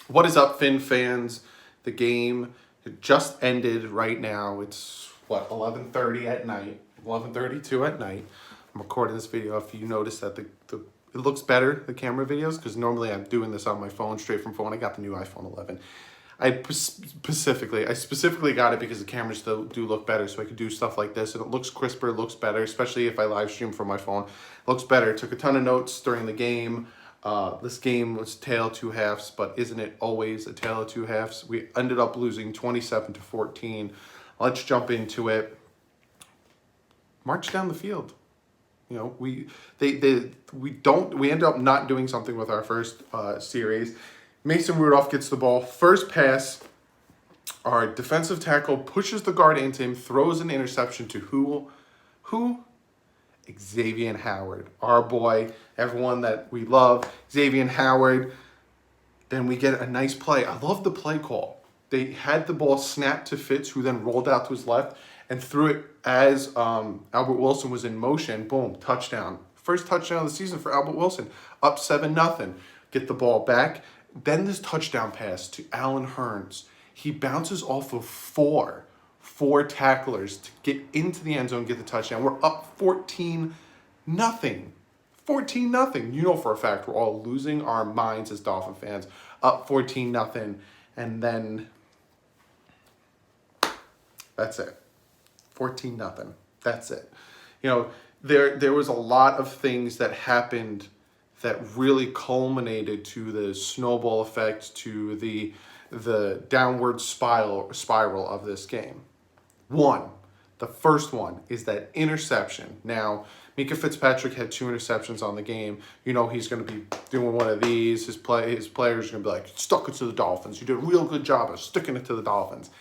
What is up, Finn fans? The game just ended right now. It's, 11:30 at night, 11:32 at night. I'm recording this video. If you notice that it looks better, the camera videos, because normally I'm doing this on my phone, straight from phone. I got the new iPhone 11. I specifically got it because the cameras do look better, so I could do stuff like this, and it looks crisper, looks better, especially if I live stream from my phone. It looks better. Took a ton of notes during the game. This game was tale of two halves, but isn't it always a tale of two halves? We ended up losing 27-14. Let's jump into it. March down the field. You know, we end up not doing something with our first series. Mason Rudolph gets the ball. First pass, our defensive tackle pushes the guard into him, throws an interception to who? Xavier Howard, our boy, everyone that we love, Xavier Howard. Then we get a nice play. I love the play call. They had the ball snapped to Fitz, who then rolled out to his left and threw it as Albert Wilson was in motion. Boom, touchdown. First touchdown of the season for Albert Wilson. Up 7-0. Get the ball back. Then this touchdown pass to Allen Hurns. He bounces off of four tacklers to get into the end zone and get the touchdown. We're up 14-0. 14-0. You know for a fact we're all losing our minds as Dolphin fans. Up 14-0. And then that's it. 14-0. That's it. You know, there was a lot of things that happened that really culminated to the snowball effect, to the downward spiral of this game. The first one is that interception. Now, Mika Fitzpatrick had 2 interceptions on the game. You know he's going to be doing one of these. His players are going to be like, stuck it to the Dolphins. You did a real good job of sticking it to the Dolphins.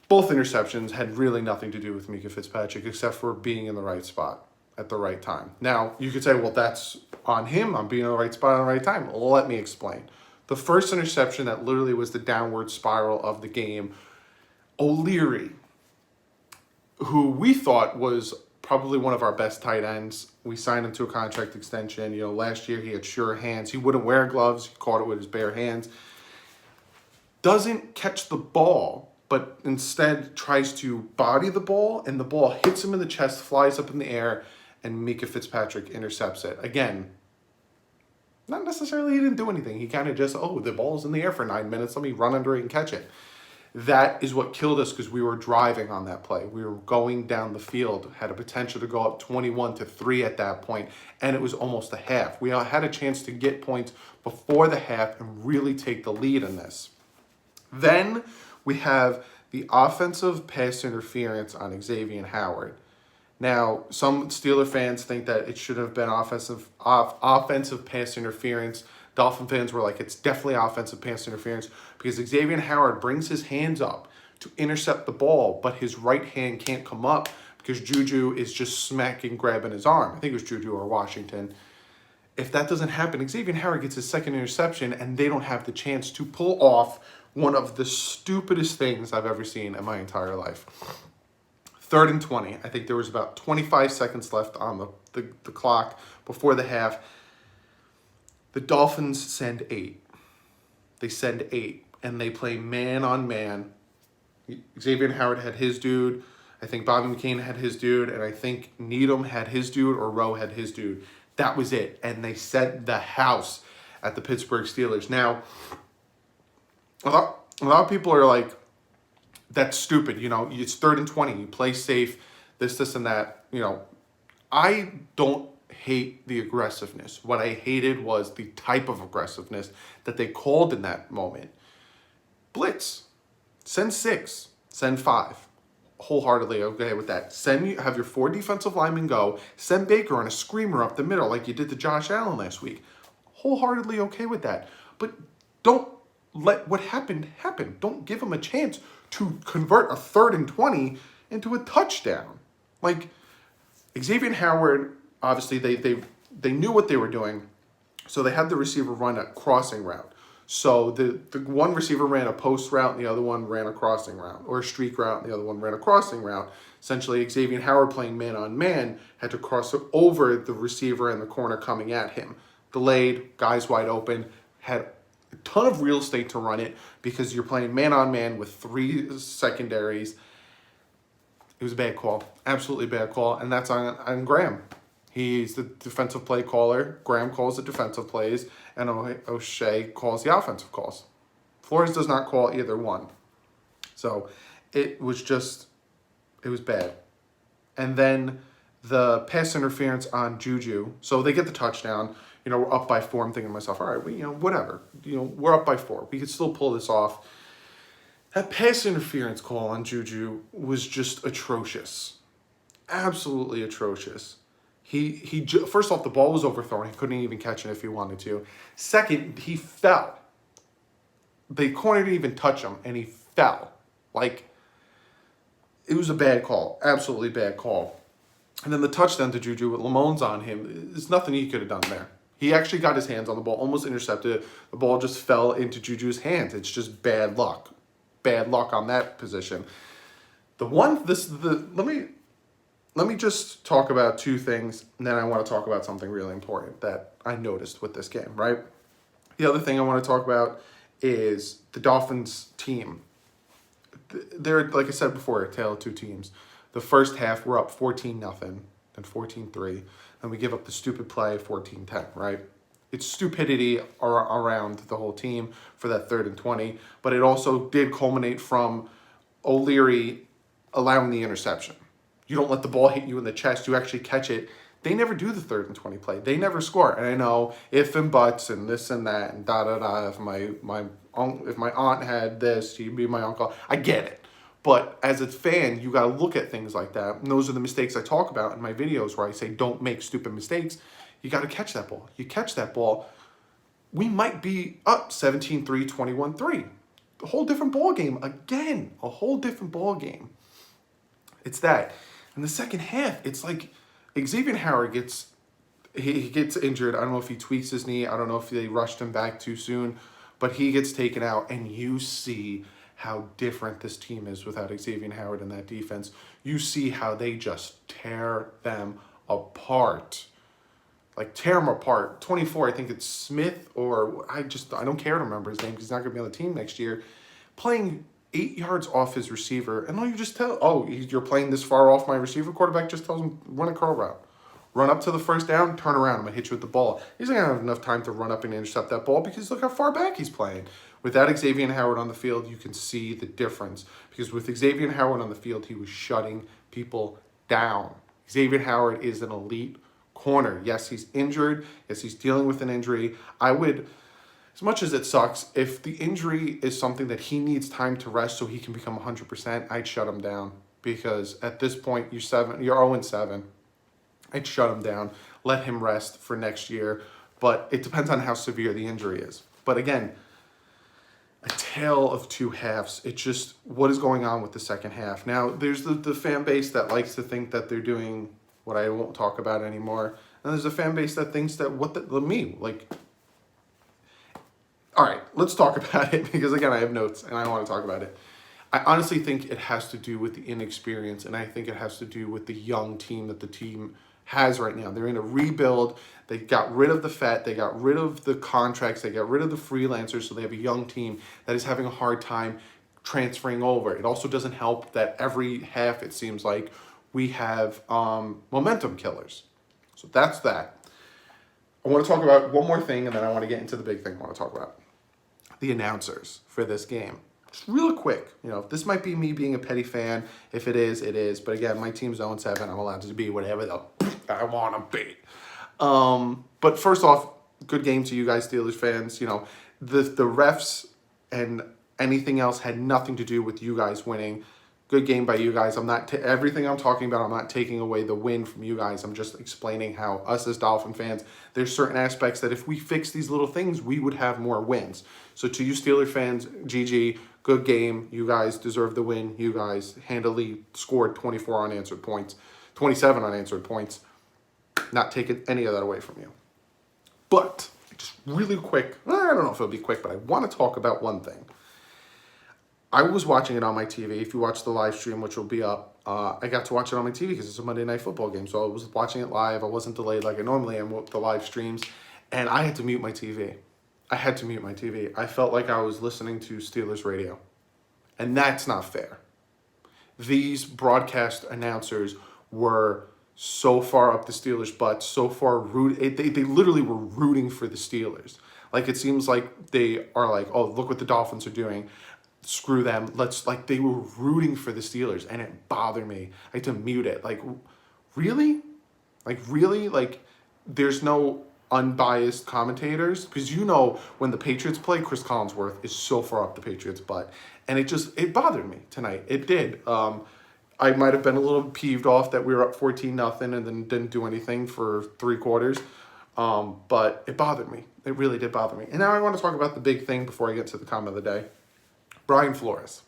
Both interceptions had really nothing to do with Mika Fitzpatrick except for being in the right spot at the right time. Now, you could say, well, that's on him. I'm being in the right spot at the right time. Well, let me explain. The first interception that literally was the downward spiral of the game, O'Leary, who we thought was probably one of our best tight ends. We signed him to a contract extension. You know, last year he had sure hands. He wouldn't wear gloves. He caught it with his bare hands. Doesn't catch the ball, but instead tries to body the ball, and the ball hits him in the chest, flies up in the air, and Mika Fitzpatrick intercepts it. Again, not necessarily he didn't do anything. He kind of just, the ball's in the air for 9 minutes. Let me run under it and catch it. That is what killed us because we were driving on that play. We were going down the field, had a potential to go up 21-3 at that point, and it was almost a half. We had a chance to get points before the half and really take the lead in this. Then we have the offensive pass interference on Xavier Howard. Now, some Steeler fans think that it should have been offensive pass interference. Dolphin fans were like, it's definitely offensive pass interference because Xavier Howard brings his hands up to intercept the ball, but his right hand can't come up because Juju is just grabbing his arm. I think it was Juju or Washington. If that doesn't happen, Xavier Howard gets his second interception, and they don't have the chance to pull off one of the stupidest things I've ever seen in my entire life. 3rd and 20. I think there was about 25 seconds left on the clock before the half. The Dolphins send 8. They send 8, and they play man on man. Xavier Howard had his dude. I think Bobby McCain had his dude, and I think Needham had his dude, or Rowe had his dude. That was it, and they set the house at the Pittsburgh Steelers. Now, a lot of people are like, that's stupid. You know, it's 3rd and 20. You play safe, this, and that. You know, I don't hate the aggressiveness. What I hated was the type of aggressiveness that they called in that moment. Blitz. Send 6. Send 5. Wholeheartedly okay with that. Have your 4 defensive linemen go. Send Baker on a screamer up the middle like you did to Josh Allen last week. Wholeheartedly okay with that. But don't let what happened happen. Don't give them a chance to convert a 3rd and 20 into a touchdown. Like, Xavier Howard, obviously they knew what they were doing, so they had the receiver run a crossing route. So the one receiver ran a post route and the other one ran a crossing route, or a streak route and the other one ran a crossing route. Essentially, Xavier Howard, playing man on man, had to cross over the receiver and the corner coming at him. Delayed, guys wide open, had a ton of real estate to run it because you're playing man-on-man with 3 secondaries. It was a bad call. Absolutely bad call. And that's on Graham. He's the defensive play caller. Graham calls the defensive plays. And O'Shea calls the offensive calls. Flores does not call either one. So it was bad. And then the pass interference on Juju. So they get the touchdown. We're up by 4. I'm thinking to myself, all right, whatever. We're up by 4. We could still pull this off. That pass interference call on Juju was just atrocious. Absolutely atrocious. First off, the ball was overthrown. He couldn't even catch it if he wanted to. Second, he fell. The corner didn't even touch him, and he fell. It was a bad call. Absolutely bad call. And then the touchdown to Juju with Lamone's on him, there's nothing he could have done there. He actually got his hands on the ball, almost intercepted it. The ball just fell into Juju's hands. It's just bad luck. Bad luck on that position. Let me just talk about 2 things, and then I want to talk about something really important that I noticed with this game, right? The other thing I want to talk about is the Dolphins team. They're, like I said before, a tale of 2 teams. The first half, we're up 14-0 and 14-3, and we give up the stupid play 14-10, right? It's stupidity around the whole team for that 3rd and 20, but it also did culminate from O'Leary allowing the interception. You don't let the ball hit you in the chest, you actually catch it. They never do the 3rd and 20 play. They never score. And I know if and buts and this and that and da-da-da, if my aunt had this, she'd be my uncle. I get it. But as a fan, you got to look at things like that. And those are the mistakes I talk about in my videos where I say don't make stupid mistakes. You got to catch that ball. You catch that ball, we might be up 17-3, 21-3. A whole different ball game. Again, a whole different ball game. It's that. In the second half, it's like Xavier Howard gets injured. I don't know if he tweaks his knee. I don't know if they rushed him back too soon. But he gets taken out, and you see how different this team is without Xavier Howard in that defense. You see how they just tear them apart. Tear them apart. 24, I think it's Smith, or I don't care to remember his name because he's not going to be on the team next year. Playing 8 yards off his receiver, and you just tell, you're playing this far off my receiver. Quarterback just tells him, run a curl route. Run up to the first down, turn around, I'm going to hit you with the ball. He's not going to have enough time to run up and intercept that ball because look how far back he's playing. Without Xavier Howard on the field, you can see the difference. Because with Xavier Howard on the field, he was shutting people down. Xavier Howard is an elite corner. Yes, he's injured. Yes, he's dealing with an injury. I would, as much as it sucks, if the injury is something that he needs time to rest so he can become 100%, I'd shut him down. Because at this point, you're 0-7. I'd shut him down, let him rest for next year. But it depends on how severe the injury is. But again, a tale of 2 halves. It's just what is going on with the second half. Now, there's the fan base that likes to think that they're doing what I won't talk about anymore. And there's a fan base that thinks that all right, let's talk about it because, again, I have notes and I want to talk about it. I honestly think it has to do with the inexperience, and I think it has to do with the young team that the team has right now. They're in a rebuild. They got rid of the vet. They got rid of the contracts. They got rid of the freelancers, so they have a young team that is having a hard time transferring over. It also doesn't help that every half, it seems like, we have momentum killers. So that's that. I want to talk about one more thing, and then I want to get into the big thing I want to talk about. The announcers for this game. Just real quick, this might be me being a petty fan. If it is, it is. But again, my team's 0-7. I'm allowed to be whatever I want to be. But first off, good game to you guys, Steelers fans. The refs and anything else had nothing to do with you guys winning. Good game by you guys. I'm not everything I'm talking about, I'm not taking away the win from you guys. I'm just explaining how us as Dolphin fans, there's certain aspects that if we fix these little things, we would have more wins. So to you Steelers fans, GG, good game. You guys deserve the win. You guys handily scored 24 unanswered points, 27 unanswered points. Not taking any of that away from you. But just really quick, I don't know if it'll be quick, but I want to talk about one thing. I was watching it on my TV. If you watch the live stream, which will be up, I got to watch it on my TV because it's a Monday Night Football game. So I was watching it live. I wasn't delayed like I normally am with the live streams. And I had to mute my TV. I had to mute my TV. I felt like I was listening to Steelers radio. And that's not fair. These broadcast announcers were so far up the Steelers' butt, so far they literally were rooting for the Steelers. Like, it seems like they are like, oh, look what the Dolphins are doing. Screw them. They were rooting for the Steelers, and it bothered me. I had to mute it. Like, really? Really? There's no unbiased commentators, because when the Patriots play, Chris Collinsworth is so far up the Patriots' butt, and it bothered me tonight. It did. I might have been a little peeved off that we were up 14-0 and then didn't do anything for 3 quarters, but it bothered me. It really did bother me. And now I want to talk about the big thing before I get to the comment of the day. Brian Flores.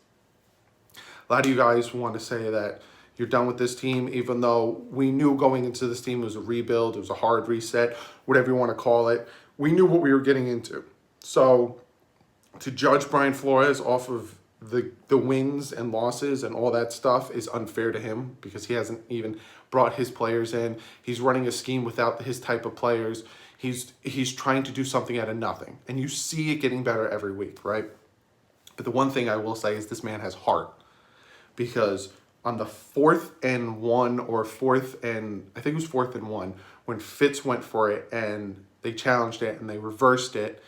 A lot of you guys want to say that you're done with this team, even though we knew going into this team it was a rebuild, it was a hard reset, whatever you want to call it. We knew what we were getting into. So to judge Brian Flores off of the wins and losses and all that stuff is unfair to him, because he hasn't even brought his players in. He's running a scheme without his type of players. He's trying to do something out of nothing. And you see it getting better every week, right? But the one thing I will say is this man has heart, because on the 4th and 1 or 4th and, I think it was 4th and 1, when Fitz went for it and they challenged it and they reversed it,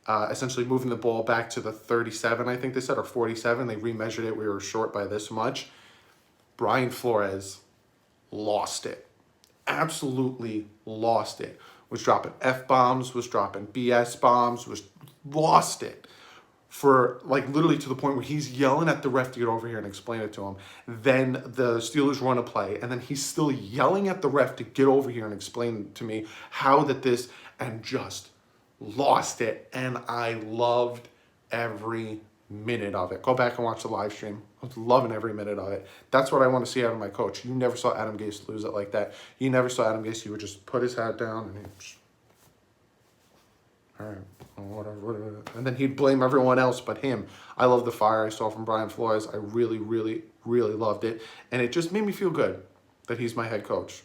essentially moving the ball back to the 37, I think they said, or 47. They remeasured it. We were short by this much. Brian Flores lost it. Absolutely lost it. Was dropping F-bombs, was dropping BS bombs, was lost it. For literally to the point where he's yelling at the ref to get over here and explain it to him. Then the Steelers run a play, and then he's still yelling at the ref to get over here and explain to me how that this, and just lost it. And I loved every minute of it. Go back and watch the live stream. I was loving every minute of it. That's what I want to see out of my coach. You never saw Adam Gase lose it like that. You never saw Adam Gase. He would just put his hat down and all right, whatever. And then he'd blame everyone else but him. I love the fire I saw from Brian Flores. I really, really, really loved it. And it just made me feel good that he's my head coach.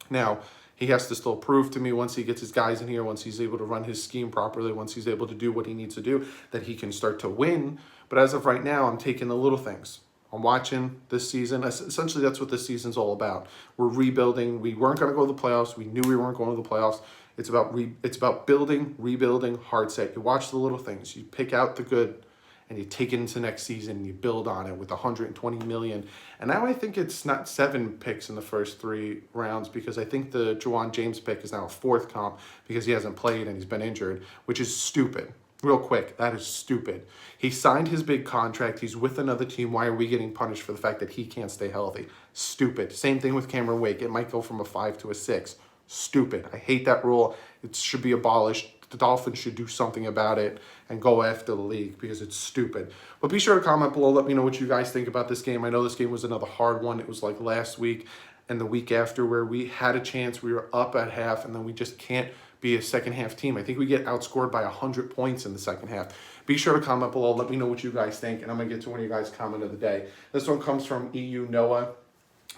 Now, he has to still prove to me, once he gets his guys in here, once he's able to run his scheme properly, once he's able to do what he needs to do, that he can start to win. But as of right now, I'm taking the little things. I'm watching this season. Essentially, that's what this season's all about. We're rebuilding. We weren't going to go to the playoffs. We knew we weren't going to the playoffs. It's about building, rebuilding, hard set. You watch the little things. You pick out the good, and you take it into next season, and you build on it with 120 million. And now I think it's not 7 picks in the first 3 rounds, because I think the Juwan James pick is now a 4th comp because he hasn't played and he's been injured, which is stupid. Real quick, that is stupid. He signed his big contract. He's with another team. Why are we getting punished for the fact that he can't stay healthy? Stupid. Same thing with Cameron Wake. It might go from a 5 to a 6. Stupid. I hate that rule. It should be abolished. The Dolphins should do something about it and go after the league, because it's stupid. But be sure to comment below. Let me know what you guys think about this game. I know this game was another hard one. It was like last week and the week after, where we had a chance. We were up at half, and then we just can't be a second half team. I think we get outscored by 100 points in the second half. Be sure to comment below. Let me know what you guys think, and I'm going to get to one of you guys' comment of the day. This one comes from EU Noah,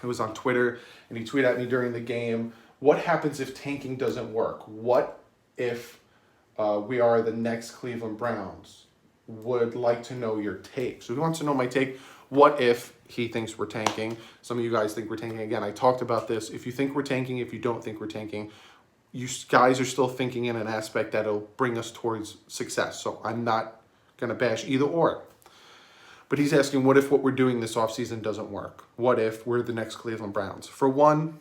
who was on Twitter, and he tweeted at me during the game, what happens if tanking doesn't work? What if we are the next Cleveland Browns? Would like to know your take. So he wants to know my take. What if he thinks we're tanking? Some of you guys think we're tanking. Again, I talked about this. If you think we're tanking, if you don't think we're tanking, you guys are still thinking in an aspect that'll bring us towards success. So I'm not going to bash either or. But he's asking, what if what we're doing this offseason doesn't work? What if we're the next Cleveland Browns? For one,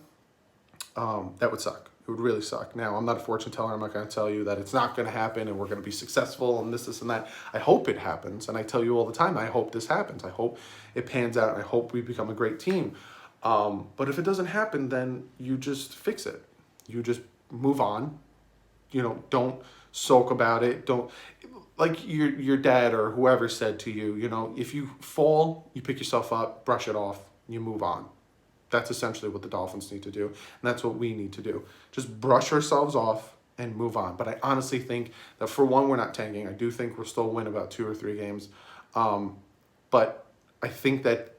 that would suck. It would really suck. Now, I'm not a fortune teller. I'm not going to tell you that it's not going to happen and we're going to be successful and this, and that. I hope it happens. And I tell you all the time, I hope this happens. I hope it pans out. And I hope we become a great team. But if it doesn't happen, then you just fix it. You just move on. Don't sulk about it. Don't, like your dad or whoever said to you, if you fall, you pick yourself up, brush it off, you move on. That's essentially what the Dolphins need to do, and that's what we need to do. Just brush ourselves off and move on. But I honestly think that, for one, we're not tanking. I do think we'll still win about 2 or 3 games. But I think that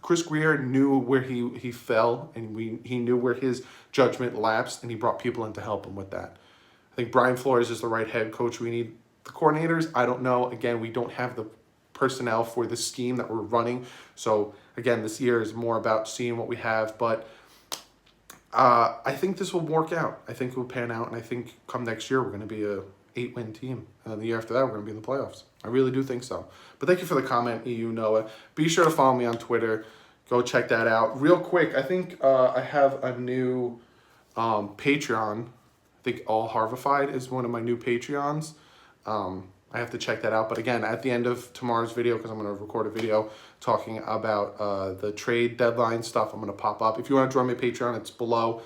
Chris Greer knew where he fell, and he knew where his judgment lapsed, and he brought people in to help him with that. I think Brian Flores is the right head coach. We need the coordinators. I don't know. Again, we don't have the personnel for the scheme that we're running. So again, this year is more about seeing what we have. But I think this will work out. I think it will pan out. And I think come next year, we're going to be a 8-win team. And then the year after that, we're going to be in the playoffs. I really do think so. But thank you for the comment, EU Noah. Be sure to follow me on Twitter. Go check that out. Real quick, I think I have a new Patreon. I think All Harvified is one of my new Patreons. I have to check that out. But again, at the end of tomorrow's video, because I'm going to record a video talking about the trade deadline stuff, I'm going to pop up. If you want to join my Patreon, it's below.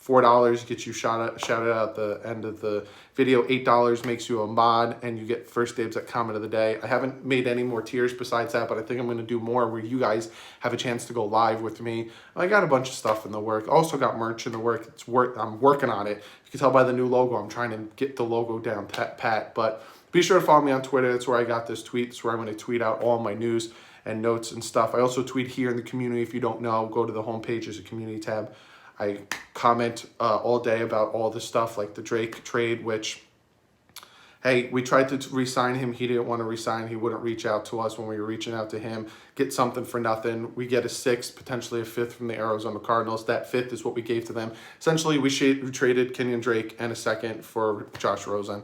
$4 gets you shouted out at the end of the video. $8 makes you a mod, and you get first dibs at comment of the day. I haven't made any more tiers besides that, but I think I'm going to do more where you guys have a chance to go live with me. I got a bunch of stuff in the work. Also got merch in the work. I'm working on it. You can tell by the new logo. I'm trying to get the logo down pat. But be sure to follow me on Twitter. That's where I got this tweet. It's where I'm going to tweet out all my news and notes and stuff. I also tweet here in the community. If you don't know, go to the homepage. There's a community tab. I comment all day about all this stuff, like the Drake trade, which, hey, we tried to re-sign him. He didn't want to re-sign. He wouldn't reach out to us when we were reaching out to him. Get something for nothing. We get a 6th, potentially a 5th from the Arizona Cardinals. That 5th is what we gave to them. Essentially, we traded Kenyon Drake and a 2nd for Josh Rosen.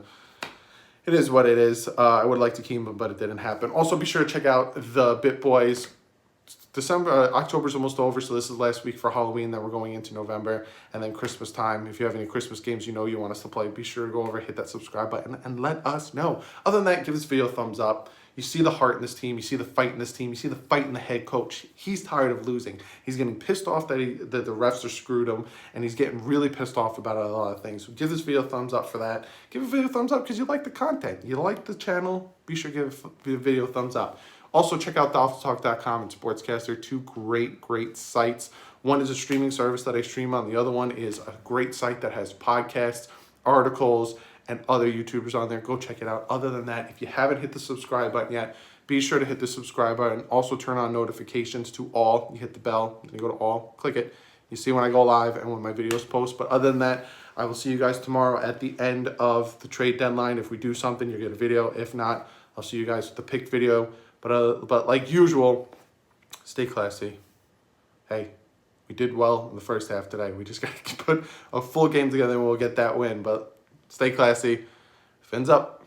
It is what it is. I would like to keep him, but it didn't happen. Also, be sure to check out the Bit Boys. October's almost over, so this is last week for Halloween. Then we're going into November, and then Christmas time. If you have any Christmas games you want us to play, be sure to go over, hit that subscribe button, and let us know. Other than that, give this video a thumbs up. You see the heart in this team. You see the fight in this team. You see the fight in the head coach. He's tired of losing. He's getting pissed off that the refs are screwed him, and he's getting really pissed off about a lot of things. So give this video a thumbs up for that. Give the video a thumbs up because you like the content. You like the channel. Be sure to give the video a thumbs up. Also, check out DolphinsTalk.com and Sportscaster, 2 great sites. One is a streaming service that I stream on. The other one is a great site that has podcasts, articles, and other YouTubers on there. Go check it out. Other than that, if you haven't hit the subscribe button yet, be sure to hit the subscribe button. Also, turn on notifications to all. You hit the bell, you go to all, click it. You see when I go live and when my videos post. But other than that, I will see you guys tomorrow at the end of the trade deadline. If we do something, you'll get a video. If not, I'll see you guys with the picked video. But like usual, stay classy. Hey, we did well in the first half today. We just got to put a full game together and we'll get that win. But stay classy. Fins up.